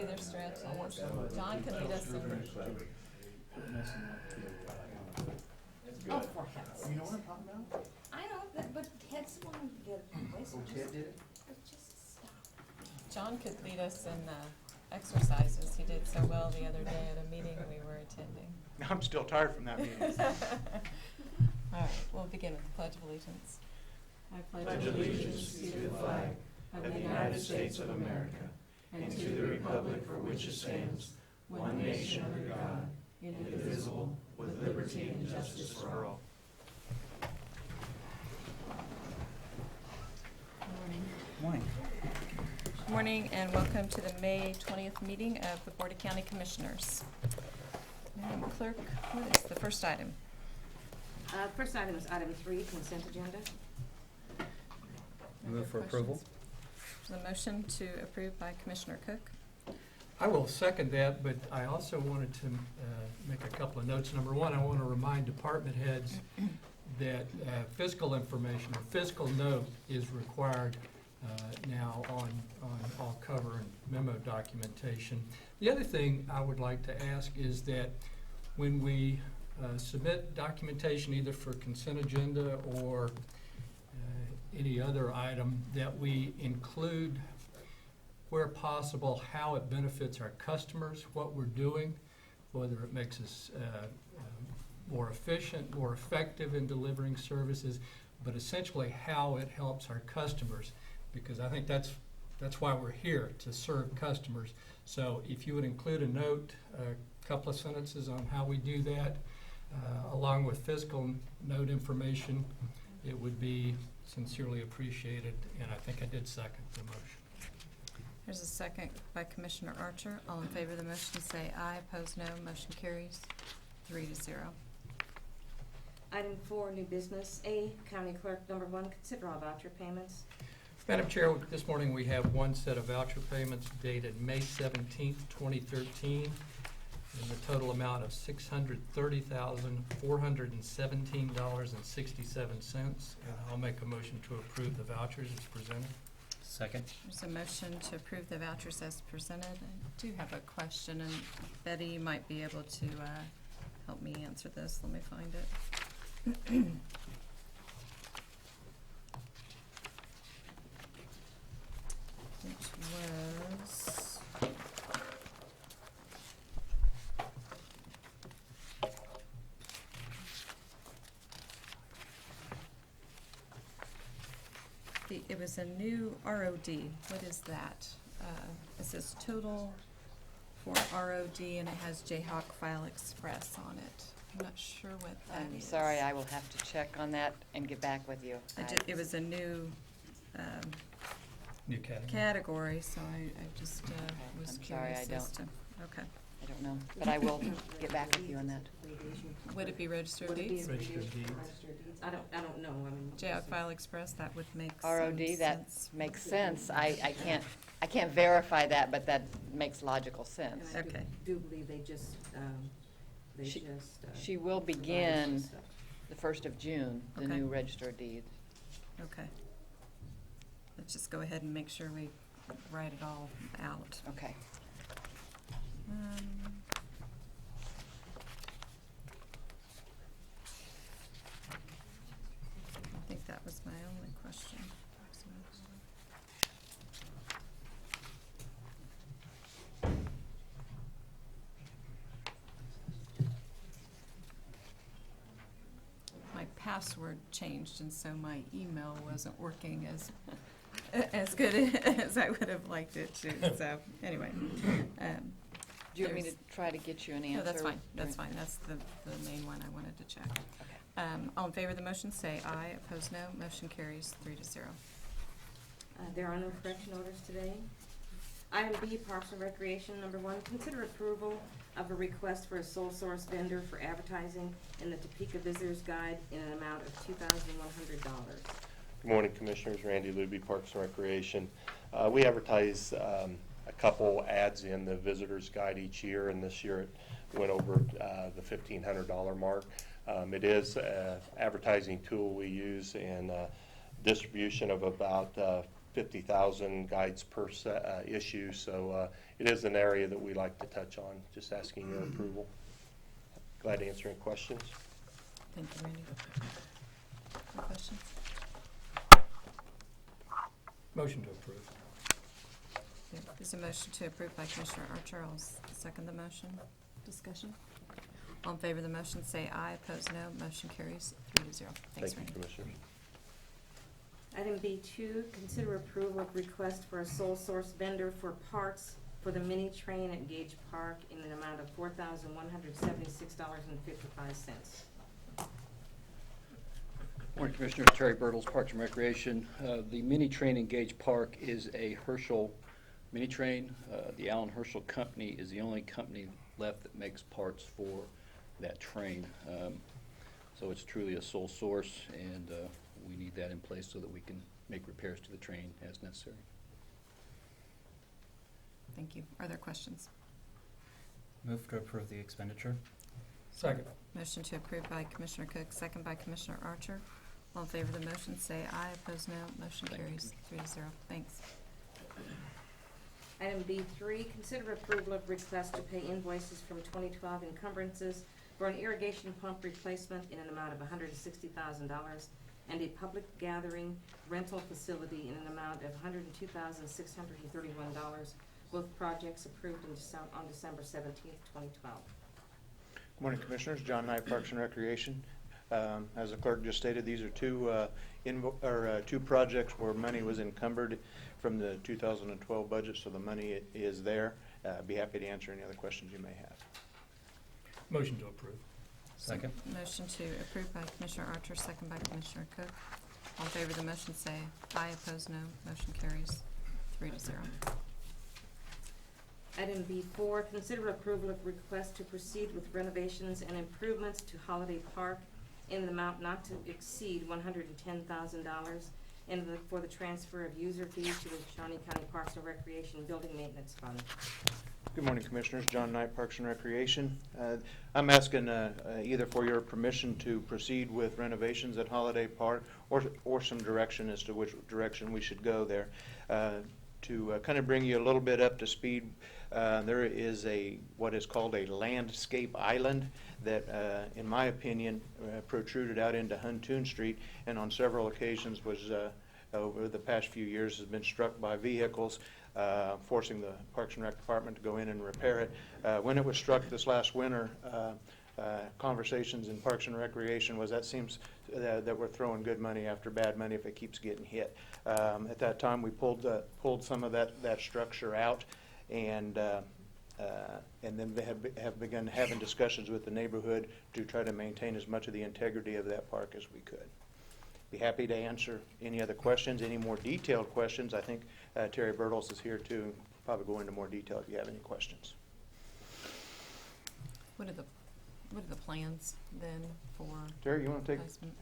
do their stretches. John can lead us in. Oh, for heaven's sakes. You know what I'm talking about? I know, but Ted's the one who did it anyway, so Ted did it? just stop. John could lead us in exercises. He did so well the other day at a meeting we were attending. I'm still tired from that meeting. All right, we'll begin with the Pledge of Allegiance. I pledge allegiance to the flag of the United States of America and to the republic for which it stands, one nation under God, indivisible, with liberty and justice for all. Morning. Morning and welcome to the May 20th meeting of the Board of County Commissioners. Madam Clerk, what is the first item? First item is item 3, consent agenda. Move for approval. There's a motion to approve by Commissioner Cook. I will second that, but I also wanted to make a couple of notes. Number one, I want to remind department heads that fiscal information or fiscal note is required now on all cover and memo documentation. The other thing I would like to ask is that when we submit documentation either for consent agenda or any other item, that we include, where possible, how it benefits our customers, what we're doing, whether it makes us more efficient, more effective in delivering services, but essentially how it helps our customers, because I think that's why we're here, to serve customers. So if you would include a note, a couple of sentences on how we do that, along with fiscal note information, it would be sincerely appreciated, and I think I did second the motion. There's a second by Commissioner Archer. All in favor of the motion say aye. Opposed, no. Motion carries 3-0. Item 4, new business. A, County Clerk, number 1, consider all voucher payments. Madam Chair, this morning we have one set of voucher payments dated May 17th, 2013, in the total amount of $630,417.67, and I'll make a motion to approve the vouchers as presented. Second. There's a motion to approve the vouchers as presented. I do have a question, and Betty, you might be able to help me answer this. Let me find it. Which was... It was a new ROD. What is that? It says total for ROD, and it has Jayhawk File Express on it. I'm not sure what that is. I'm sorry, I will have to check on that and get back with you. It was a new New category. category, so I just was I'm sorry, curious I as don't. to. Okay. I don't know, but I will get back with you on that. Would it be registered Would it be deeds? Registered deeds. Registered deeds? I don't know. I mean, Jayhawk File Express, that would make ROD, some that sense. makes sense. I can't verify that, but that makes logical And sense. I Okay. do believe they just She will provided begin some stuff. the 1st of June, the Okay. new register deed. Okay. Let's just go ahead and make sure we write it all out. Okay. I think that was my only question. My password changed, and so my email wasn't working as good as I would have liked it to. So anyway. Do you want me to try to get you an answer? No, that's fine. That's fine. That's the main one I wanted to check. Okay. All in favor of the motion, say aye. Opposed, no. Motion carries 3-0. There are no correction orders today. Item B, Parks and Recreation, number 1, consider approval of a request for a sole source vendor for advertising in the Topeka Visitors Guide in an amount of $2,100. Good morning, Commissioners. Randy Luby, Parks and Recreation. We advertise a couple ads in the Visitor's Guide each year, and this year it went over the $1,500 mark. It is an advertising tool we use in distribution of about 50,000 guides per issue, so it is an area that we like to touch on. Just asking your approval. Glad to answer any questions. Thank you, Randy. Any questions? Motion to approve. There's a motion to approve by Commissioner Archer. I'll second the motion. Discussion? All in favor of the motion, say aye. Opposed, no. Motion carries 3-0. Thanks, Thank you, Randy. Commissioners. Item B2, consider approval of request for a sole source vendor for parts for the mini train at Gage Park in an amount of $4,176.55. Morning, Commissioners. Terry Birtles, Parks and Recreation. The mini train in Gage Park is a Herschel mini train. The Allen Herschel Company is the only company left that makes parts for that train. So it's truly a sole source, and we need that in place so that we can make repairs to the train as necessary. Thank you. Are there questions? Move to approve the expenditure. Second. Motion to approve by Commissioner Cook, second by Commissioner Archer. All in favor of the motion, say aye. Opposed, no. Motion Thank carries 3-0. Thanks. Item B3, consider approval of request to pay invoices from 2012 encumbrances for an irrigation pump replacement in an amount of $160,000 and a public gathering rental facility in an amount of $102,631. Both projects approved on December 17th, 2012. Good morning, Commissioners. John Knight, Parks and Recreation. As the clerk just stated, these are two projects where money was encumbered from the 2012 budget, so the money is there. Be happy to answer any other questions you may have. Motion to approve. Second. Motion to approve by Commissioner Archer, second by Commissioner Cook. All in favor of the motion, say aye. Opposed, no. Motion carries 3-0. Item B4, consider approval of request to proceed with renovations and improvements to Holiday Park in an amount not to exceed $110,000 and for the transfer of user fees to the Shawnee County Parks and Recreation Building Maintenance Fund. Good morning, Commissioners. John Knight, Parks and Recreation. I'm asking either for your permission to proceed with renovations at Holiday Park or some direction as to which direction we should go there. To kind of bring you a little bit up to speed, there is what is called a landscape island that, in my opinion, protruded out into Huntoon Street and on several occasions was, over the past few years, has been struck by vehicles, forcing the Parks and Rec Department to go in and repair it. When it was struck this last winter, conversations in Parks and Recreation was that seems that we're throwing good money after bad money if it keeps getting hit. At that time, we pulled some of that structure out, and then have begun having discussions with the neighborhood to try to maintain as much of the integrity of that park as we could. Be happy to answer any other questions, any more detailed questions. I think Terry Birtles is here to probably go into more detail if you have any questions. What are the plans then for Terry, you want to take? replacement?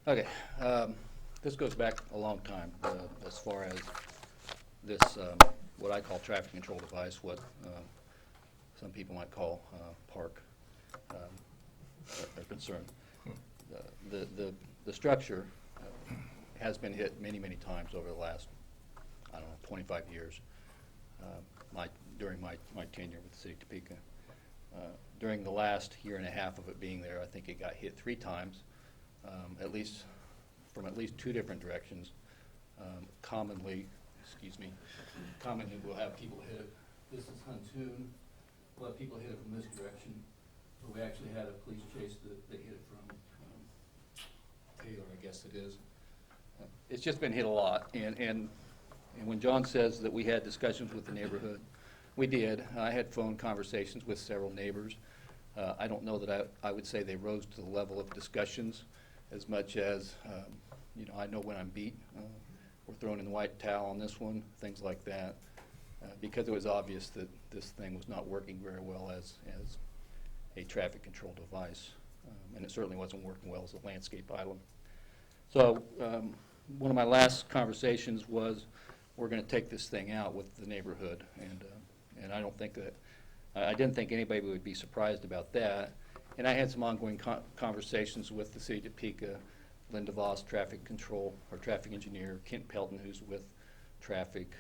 Okay, this goes back a long time, as far as this, what I call traffic control device, what some people might call park are concerned. The structure has been hit many, many times over the last, I don't know, 25 years, during my tenure with the city of Topeka. During the last year and a half of it being there, I think it got hit 3 times. From at least 2 different directions. Commonly we'll have people hit it. This is Huntoon. We'll have people hit it from this direction. But we actually had a police chase that they hit it from Taylor, I guess it is. It's just been hit a lot. And when John says that we had discussions with the neighborhood, we did. I had phone conversations with several neighbors. I don't know that I would say they rose to the level of discussions as much as, I know when I'm beat. We're throwing in the white towel on this one, things like that, because it was obvious that this thing was not working very well as a traffic control device, and it certainly wasn't working well as a landscape island. So, one of my last conversations was, we're gonna take this thing out with the neighborhood, and I don't think that, I didn't think anybody would be surprised about that. And I had some ongoing conversations with the city of Topeka, Linda Voss, traffic control, or traffic engineer, Kent Pelton, who's with traffic,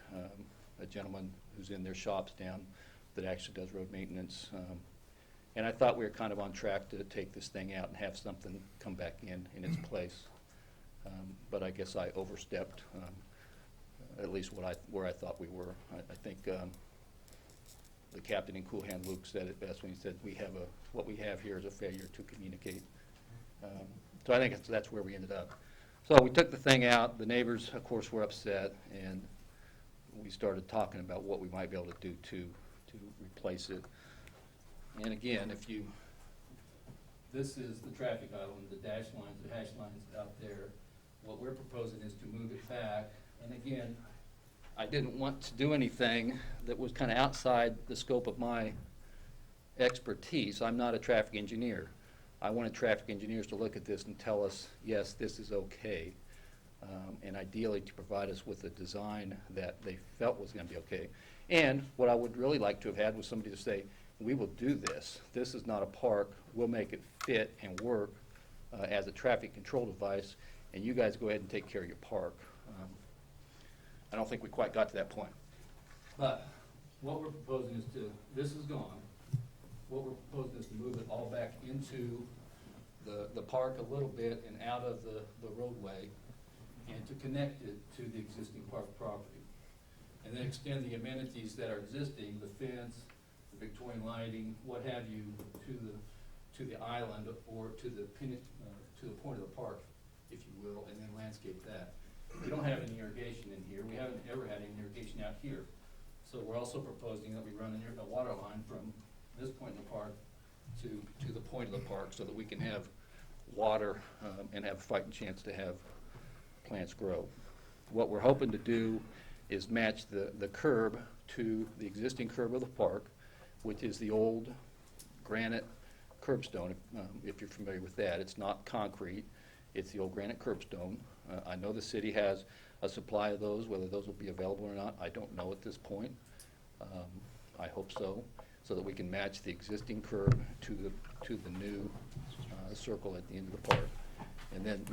a gentleman who's in their shops down that actually does road maintenance. And I thought we were kind of on track to take this thing out and have something come back in its place. But I guess I overstepped, at least where I thought we were. I think the captain in Cool Hand Luke said it best when he said, what we have here is a failure to communicate. So I think that's where we ended up. So we took the thing out. The neighbors, of course, were upset, and we started talking about what we might be able to do to replace it. And again, this is the traffic island, the dash lines, the hash lines out there. What we're proposing is to move it back. And again, I didn't want to do anything that was kind of outside the scope of my expertise. I'm not a traffic engineer. I wanted traffic engineers to look at this and tell us, yes, this is okay, and ideally to provide us with a design that they felt was going to be okay. And what I would really like to have had was somebody to say, we will do this. This is not a park. We'll make it fit and work as a traffic control device, and you guys go ahead and take care of your park. I don't think we quite got to that point. But what we're proposing is this is gone. What we're proposing is to move it all back into the park a little bit and out of the roadway, and to connect it to the existing park property. And then extend the amenities that are existing, the fence, the Victorian lighting, what have you, to the island or to the point of the park, if you will, and then landscape that. We don't have any irrigation in here. We haven't ever had any irrigation out here. So we're also proposing that we run a water line from this point in the park to the point of the park so that we can have water and have a fighting chance to have plants grow. What we're hoping to do is match the curb to the existing curb of the park, which is the old granite curbstone, if you're familiar with that. It's not concrete. It's the old granite curbstone. I know the city has a supply of those. Whether those will be available or not, I don't know at this point. I hope so that we can match the existing curb to the new circle at the end of the park. And then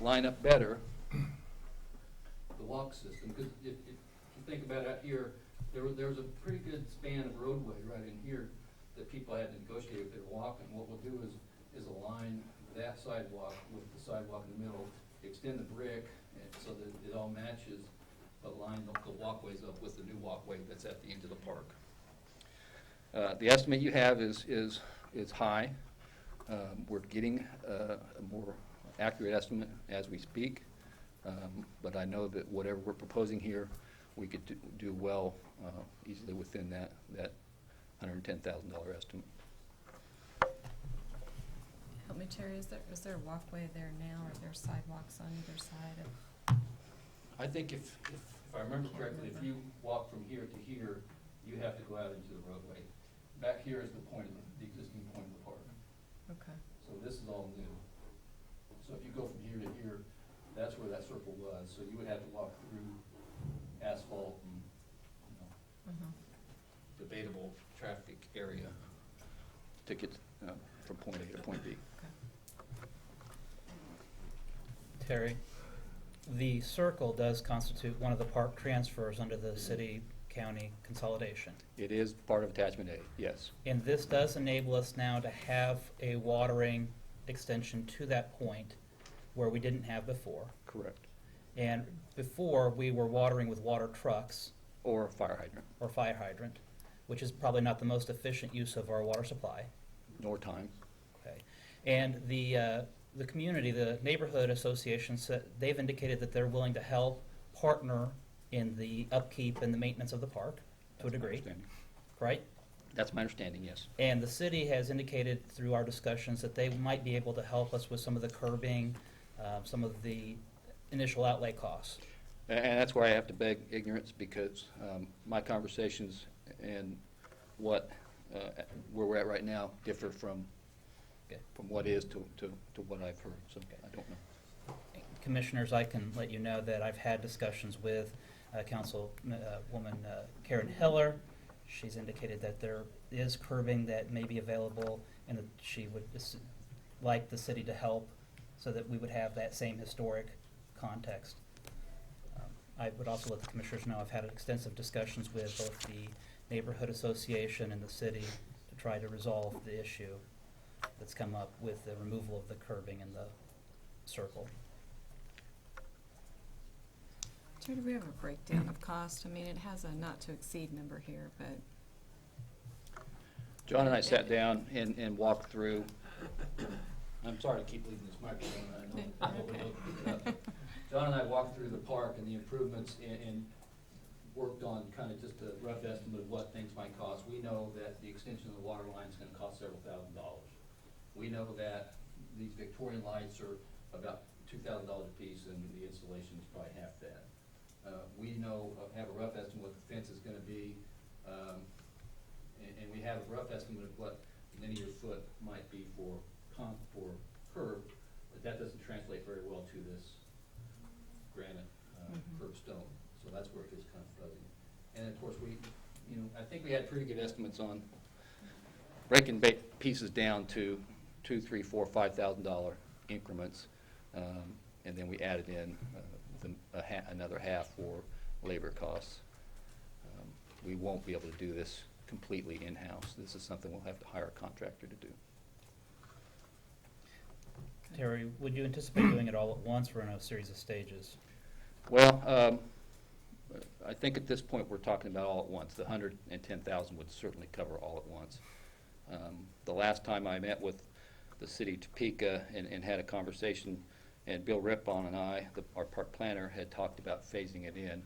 line up better the walk system. Because if you think about it out here, there was a pretty good span of roadway right in here that people had to negotiate if they're walking. What we'll do is align that sidewalk with the sidewalk in the middle, extend the brick so that it all matches, but line the walkways up with the new walkway that's at the end of the park. The estimate you have is high. We're getting a more accurate estimate as we speak, but I know that whatever we're proposing here, we could do well easily within that $110,000 estimate. Help me, Terry, is there a walkway there now, or are there sidewalks on either side of? I think if I remember correctly, if you walk from here to here, you have to go out into the roadway. Back here is the existing point of the park. Okay. So this is all new. So if you go from here to here, that's where that circle was. So you would have to walk through asphalt and, debatable traffic area to get from point A to point B. Terry, the circle does constitute one of the park transfers under the city-county consolidation. It is part of attachment A, yes. And this does enable us now to have a watering extension to that point where we didn't have before. Correct. And before, we were watering with water trucks Or fire hydrant, or fire hydrant, which is probably not the most efficient use of our water supply. nor time. Okay. And the community, the neighborhood association, they've indicated that they're willing to help partner in the upkeep and the maintenance of the park to a That's my degree, understanding. right? That's my understanding, yes. And the city has indicated through our discussions that they might be able to help us with some of the curbing, some of the initial outlay costs. And that's where I have to beg ignorance, because my conversations and where we're at right now differ from Okay. what is to what I've heard, so I don't know. Commissioners, I can let you know that I've had discussions with Councilwoman Karen Hiller. She's indicated that there is curbing that may be available and that she would like the city to help so that we would have that same historic context. I would also let the Commissioners know I've had extensive discussions with both the Neighborhood Association and the city to try to resolve the issue that's come up with the removal of the curbing in the circle. Terry, do we have a breakdown of cost? I mean, it has a not to exceed number here, but. John and I sat down and walked through, I'm sorry to keep leaving this microphone, I know I'm overloaded. John and I walked through the park and the improvements and worked on kind of just a rough estimate of what things might cost. We know that the extension of the water line is gonna cost several $1,000s. We know that these Victorian lights are about $2,000 a piece and the installation is probably half that. We know, have a rough estimate what the fence is gonna be, and we have a rough estimate of what linear foot might be for curb, but that doesn't translate very well to this granite curb stone. So that's where it gets kind of fuzzy. And of course, I think we had pretty good estimates on breaking pieces down to $2,000, $3,000, $4,000, $5,000 increments, and then we added in another half for labor costs. We won't be able to do this completely in-house. This is something we'll have to hire a contractor to do. Terry, would you anticipate doing it all at once or in a series of stages? Well, I think at this point we're talking about all at once. The $110,000 would certainly cover all at once. The last time I met with the city of Topeka and had a conversation, and Bill Rippon and I, our park planner, had talked about phasing it in,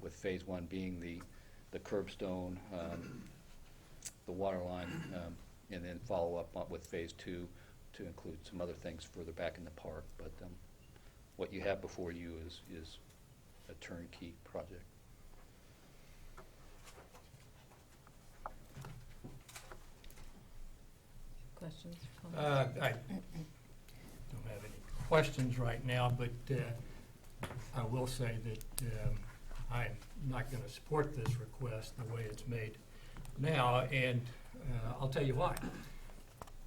with phase 1 being the curbstone, the water line, and then follow up with phase 2 to include some other things further back in the park. But what you have before you is a turnkey project. Questions? I don't have any questions right now, but I will say that I'm not going to support this request the way it's made now, and I'll tell you why.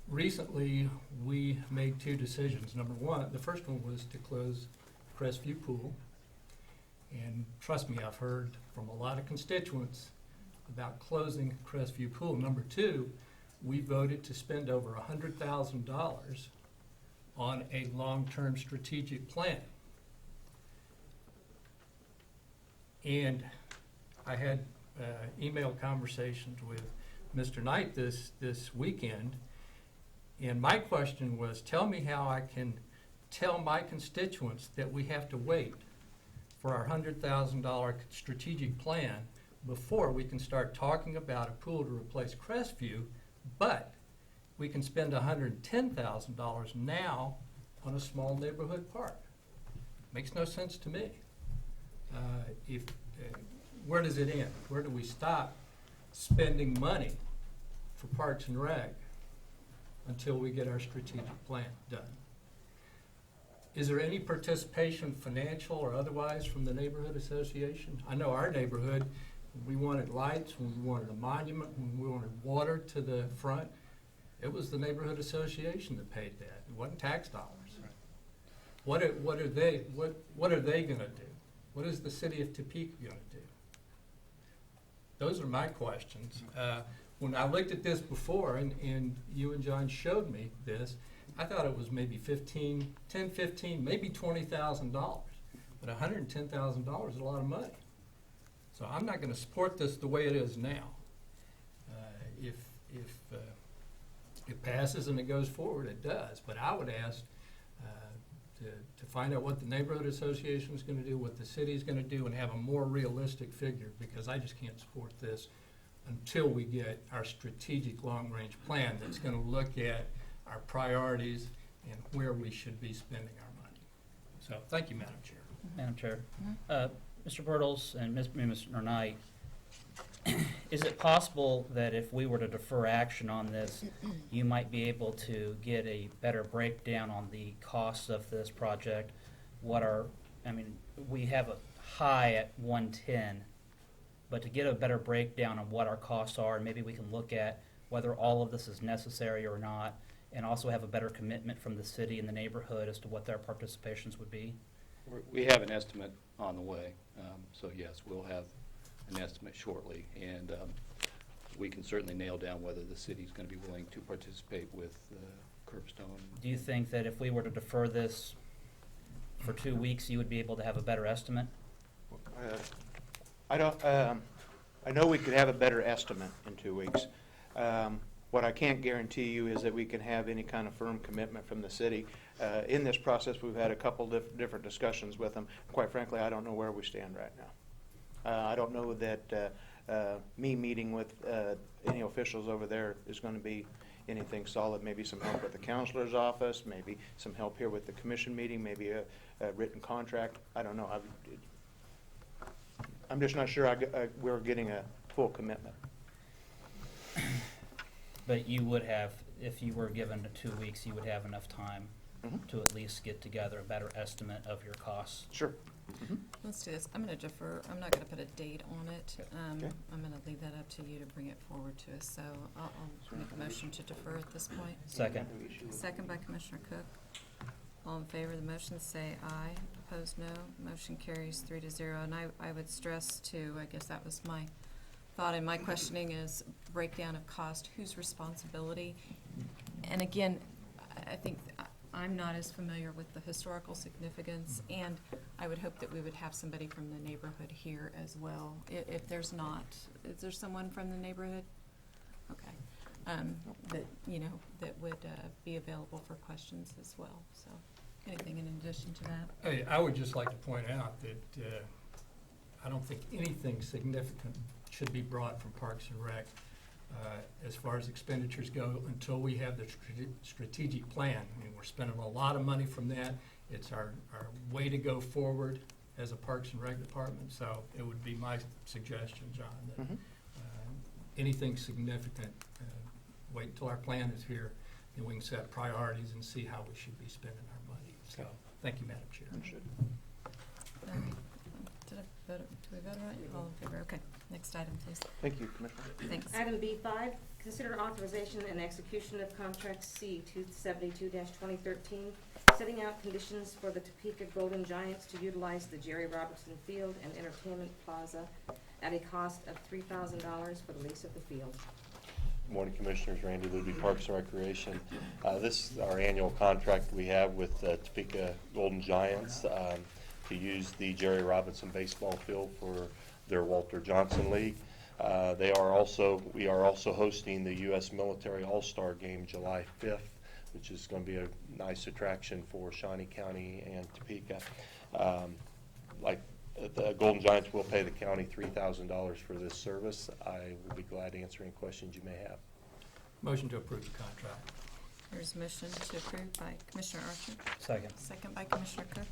Recently, we made two decisions. Number one, the first one was to close Crestview Pool, and trust me, I've heard from a lot of constituents about closing Crestview Pool. Number two, we voted to spend over $100,000 on a long-term strategic plan. And I had email conversations with Mr. Knight this weekend, and my question was, tell me how I can tell my constituents that we have to wait for our $100,000 strategic plan before we can start talking about a pool to replace Crestview, but we can spend $110,000 now on a small neighborhood park. Makes no sense to me. Where does it end? Where do we stop spending money for Parks and Rec until we get our strategic plan done? Is there any participation, financial or otherwise, from the neighborhood association? I know our neighborhood, we wanted lights, when we wanted a monument, when we wanted water to the front, it was the neighborhood association that paid that. It wasn't tax dollars. What are they gonna do? What is the city of Topeka gonna do? Those are my questions. When I looked at this before and you and John showed me this, I thought it was maybe $10, $15, maybe $20,000. But $110,000 is a lot of money. So I'm not gonna support this the way it is now. If it passes and it goes forward, it does. But I would ask to find out what the neighborhood association is going to do, what the city is going to do, and have a more realistic figure, because I just can't support this until we get our strategic long-range plan that's going to look at our priorities and where we should be spending our money. So, thank you, Madam Chair. Madam Chair. Mr. Bertles and Mr. Knight, is it possible that if we were to defer action on this, you might be able to get a better breakdown on the costs of this project what our, I mean, we have a high at 110, but to get a better breakdown of what our costs are, and maybe we can look at whether all of this is necessary or not, and also have a better commitment from the city and the neighborhood as to what their participations would be. We have an estimate on the way, so yes, we'll have an estimate shortly, and we can certainly nail down whether the city's going to be willing to participate with curbstone. Do you think that if we were to defer this for 2 weeks, you would be able to have a better estimate? I don't, I know we could have a better estimate in 2 weeks. What I can't guarantee you is that we can have any kind of firm commitment from the city. In this process, we've had a couple different discussions with them. Quite frankly, I don't know where we stand right now. I don't know that me meeting with any officials over there is going to be anything solid. Maybe some help with the counselor's office, maybe some help here with the commission meeting, maybe a written contract. I don't know. I'm just not sure we're getting a full commitment. But you would have, if you were given the 2 weeks, you would have enough time to at least get together a better estimate of your costs. Sure. Let's do this. I'm going to defer. I'm not going to put a date on it. Okay. I'm going to leave that up to you to bring it forward to us. So I'll make a motion to defer at this point. Second. Second by Commissioner Cook. All in favor of the motion, say aye. Opposed, no. Motion carries 3-0. And I would stress too, I guess that was my thought in my questioning, is breakdown of cost, whose responsibility. And again, I think I'm not as familiar with the historical significance, and I would hope that we would have somebody from the neighborhood here as well. If there's not, is there someone from the neighborhood? Okay. That, you know, that would be available for questions as well. So anything in addition to that? Hey, I would just like to point out that I don't think anything significant should be brought from Parks and Rec as far as expenditures go until we have the strategic plan. I mean, we're spending a lot of money from that. It's our way to go forward as a Parks and Rec department. So it would be my suggestion, John, that anything significant, wait until our plan is here, and we can set priorities and see how we should be spending our money. So, thank you, Madam Chair. All right. Did we vote right? All in favor? Okay. Next item, please. Thank you, Commissioner. Thanks. Item B5, consider authorization and execution of contract C 272-2013, setting out conditions for the Topeka Golden Giants to utilize the Jerry Robertson Field and Entertainment Plaza at a cost of $3,000 for the lease of the field. Good morning, Commissioners. Randy Luby, Parks and Recreation. This is our annual contract we have with Topeka Golden Giants to use the Jerry Robinson baseball field for their Walter Johnson League. We are also hosting the U.S. Military All-Star Game July 5th, which is going to be a nice attraction for Shawnee County and Topeka. The Golden Giants will pay the county $3,000 for this service. I will be glad to answer any questions you may have. Motion to approve the contract. There's a motion to approve by Commissioner Archer. Second. Second by Commissioner Cook.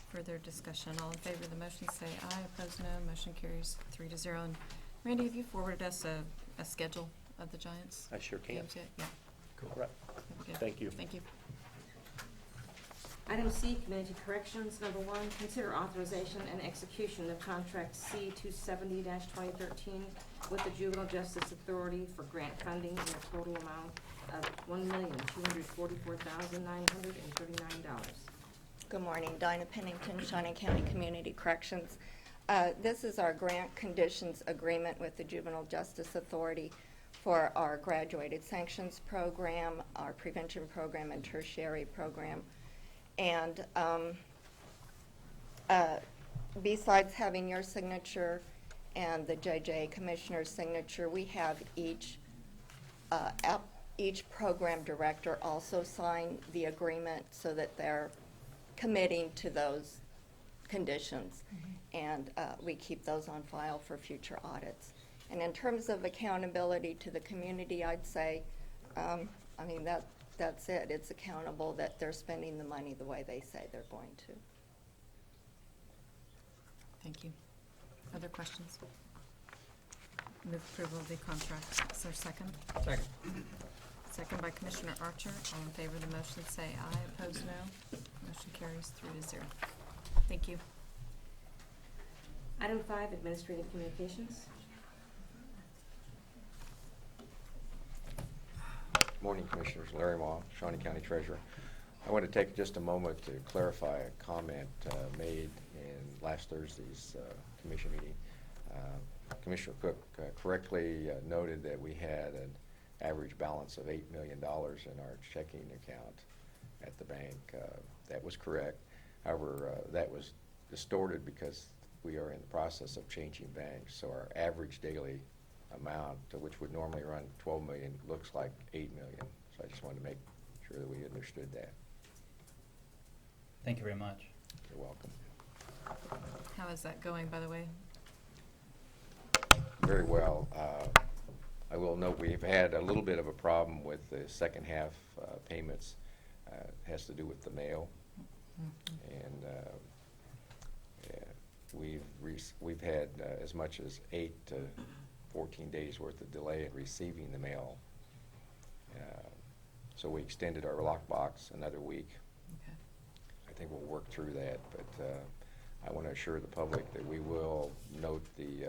Further discussion. All in favor of the motion, say aye. Opposed, no. Motion carries 3-0. And Randy, have you forwarded us a schedule of the Giants? I sure can. games yet? Yeah. Cool. All right. Good. Thank you. Thank you. Item C, Community Corrections, number 1, consider authorization and execution of contract C 270-2013 with the Juvenile Justice Authority for grant funding in a total amount of $1,244,939. Good morning, Dinah Pennington, Shawnee County Community Corrections. This is our grant conditions agreement with the Juvenile Justice Authority for our graduated sanctions program, our prevention program, and tertiary program. And besides having your signature and the JJ Commissioner's signature, we have each program director also sign the agreement so that they're committing to those conditions. And we keep those on file for future audits. And in terms of accountability to the community, I'd say, I mean, that's it. It's accountable that they're spending the money the way they say they're going to. Thank you. Other questions? Move approval of the contract. Is there a second? Second. Second by Commissioner Archer. All in favor of the motion, say aye. Opposed, no. Motion Motion carries 3-0. Thank you. Item 5, administrative communications. Morning, Commissioners. Larry Ma, Shawnee County Treasurer. I want to take just a moment to clarify a comment made in last Thursday's commission meeting. Commissioner Cook correctly noted that we had an average balance of $8 million in our checking account at the bank. That was correct. However, that was distorted because we are in the process of changing banks, so our average daily amount, which would normally run 12 million, looks like 8 million. So I just wanted to make sure that we understood that. Thank you very much. You're welcome. How is that going, by the way? Very well. I will note we've had a little bit of a problem with the second half payments. It has to do with the mail. And we've had as much as 8 to 14 days worth of delay in receiving the mail. So we extended our lockbox another week. Okay. I think we'll work through that, but I want to assure the public that we will note the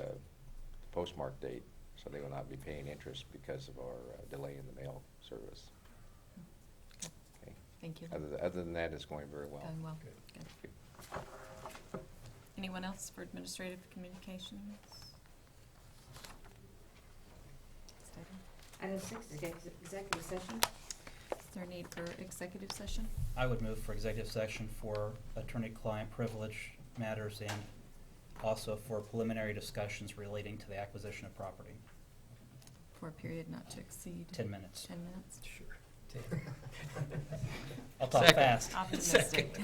postmark date, so they will not be paying interest because of our delay in the mail service. Okay. Thank you. Other than that, it's going very well. Going well. Good. Good. Thank you. Anyone else for administrative communications? Item 6, executive session. Is there a need for executive session? I would move for executive session for attorney-client privilege matters and also for preliminary discussions relating to the acquisition of property. For a period not to exceed 10 minutes. 10 minutes. Sure. I'll talk Second. fast. Optimistic.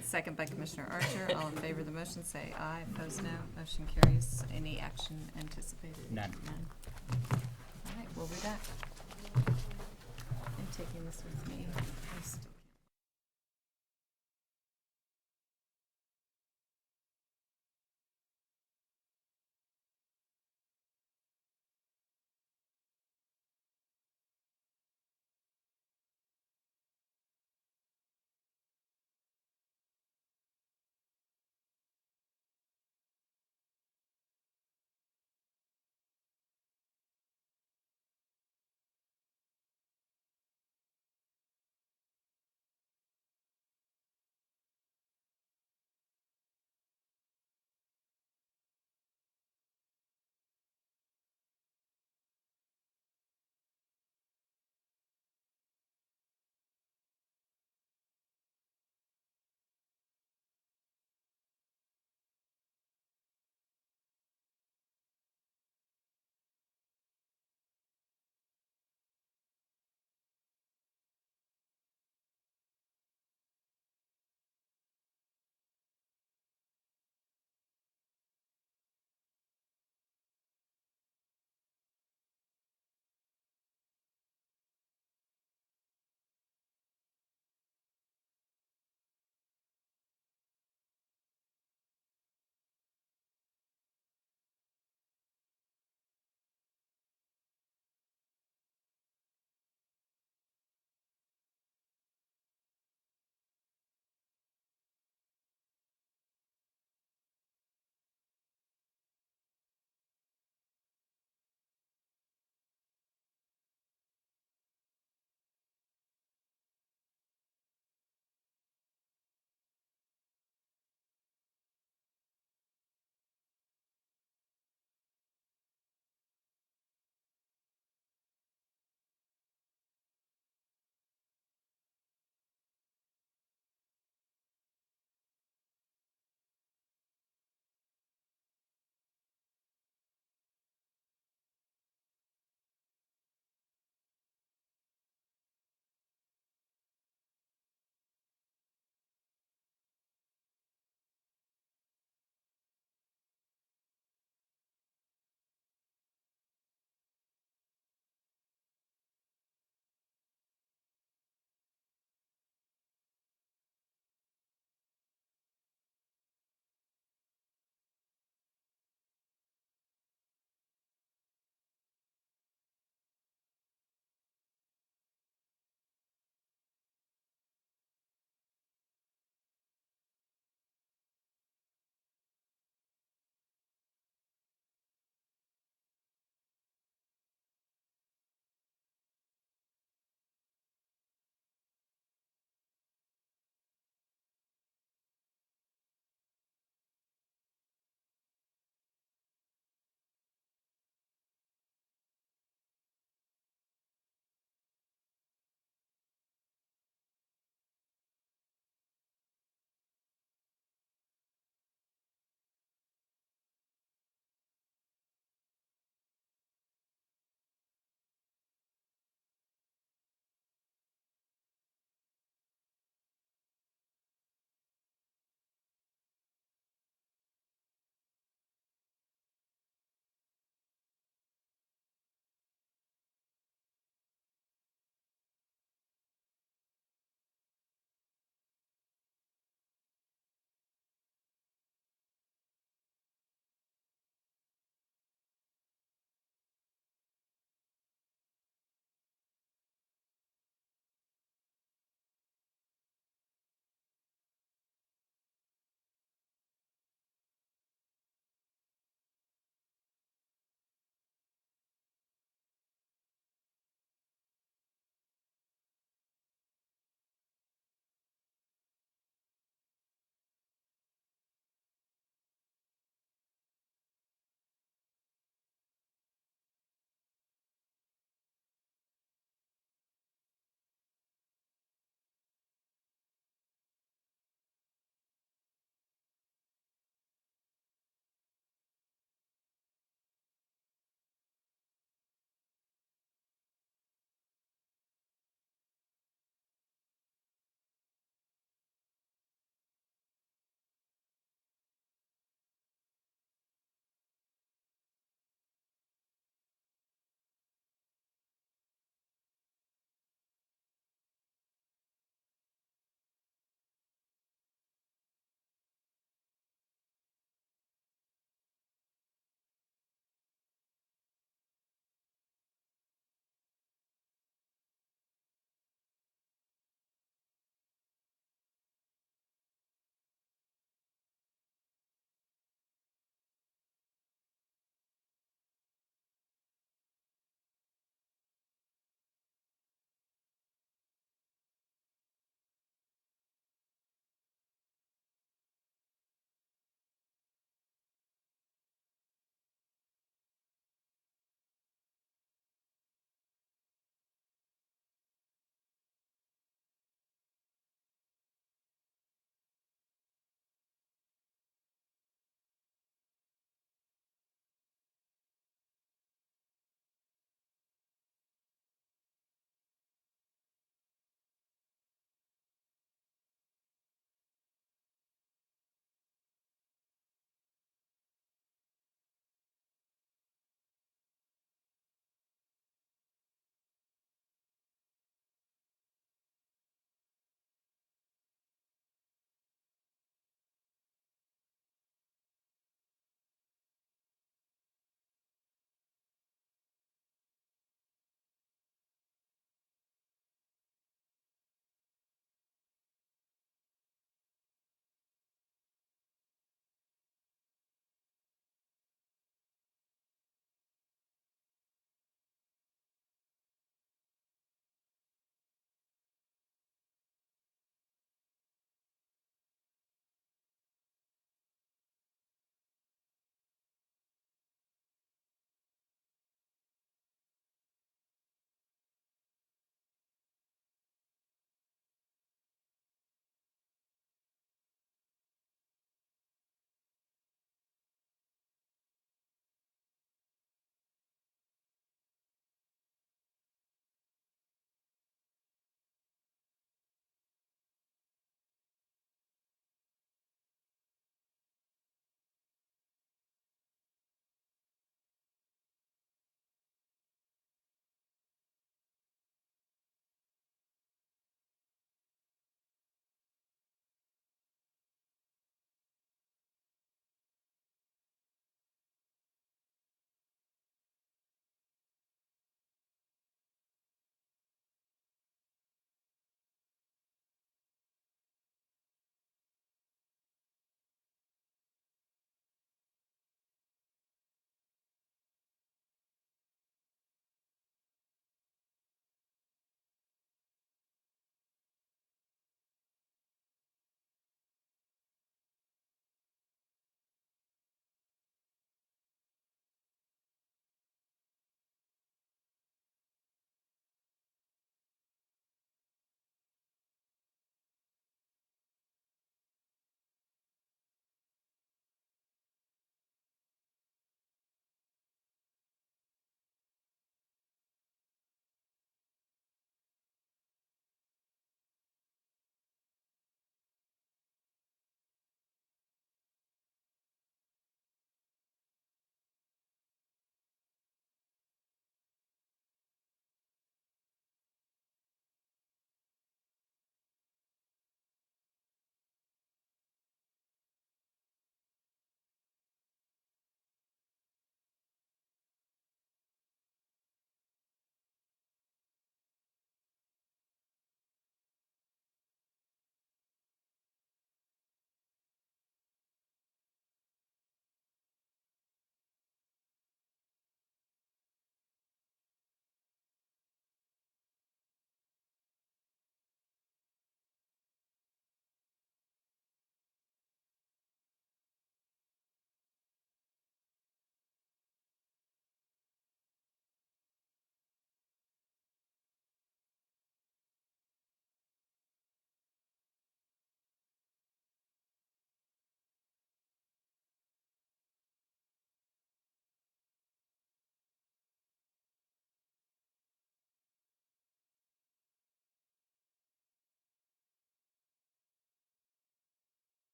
Second by Commissioner Archer. All in favor of the motion, say aye. Opposed, no. Motion carries. Any action anticipated? None. None. All right, we'll be back. I'm taking this with me. I still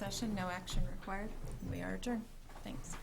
session, no action required. We are adjourned. Thanks.